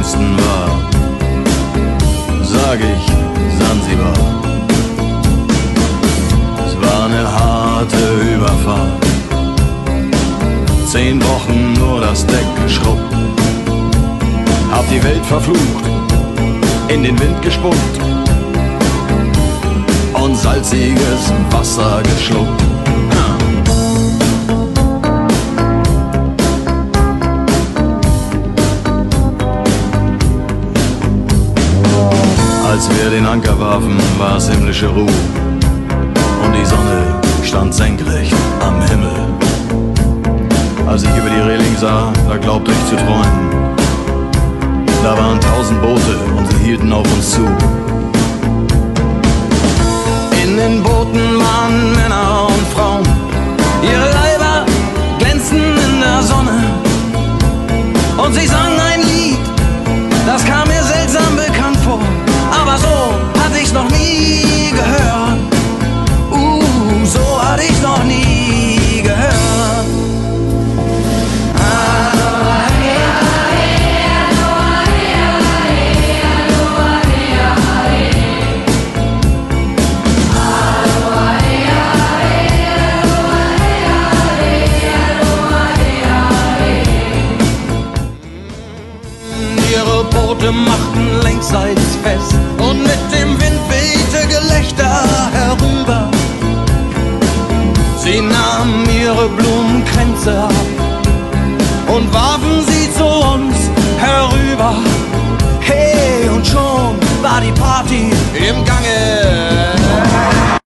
Osten war, sag ich Sansibar. Es war eine harte Überfahrt, 10 Wochen nur das Deck geschrubbt, hab die Welt verflucht, in den Wind gespuckt und salziges Wasser geschluckt. Als wir den Anker warfen, war es himmlische Ruhe und die Sonne stand senkrecht am Himmel. Als ich über die Reling sah, da glaubte ich zu träumen. Da waren 1000 Boote und sie hielten auf uns zu. In den Booten waren Männer und Frauen, ihre Leiber glänzten in der Sonne und sie sangen ein Lied, das kam mir seltsam bekannt vor. Aber so hatte ich's noch nie gehört. So hatte ich's noch nie gehört. Ihre Boote machten längsseits fest und mit dem Wind wehte Gelächter herüber. Sie nahmen ihre Blumenkränze ab und warfen sie zu uns herüber. Hey, und schon war die Party im Gange.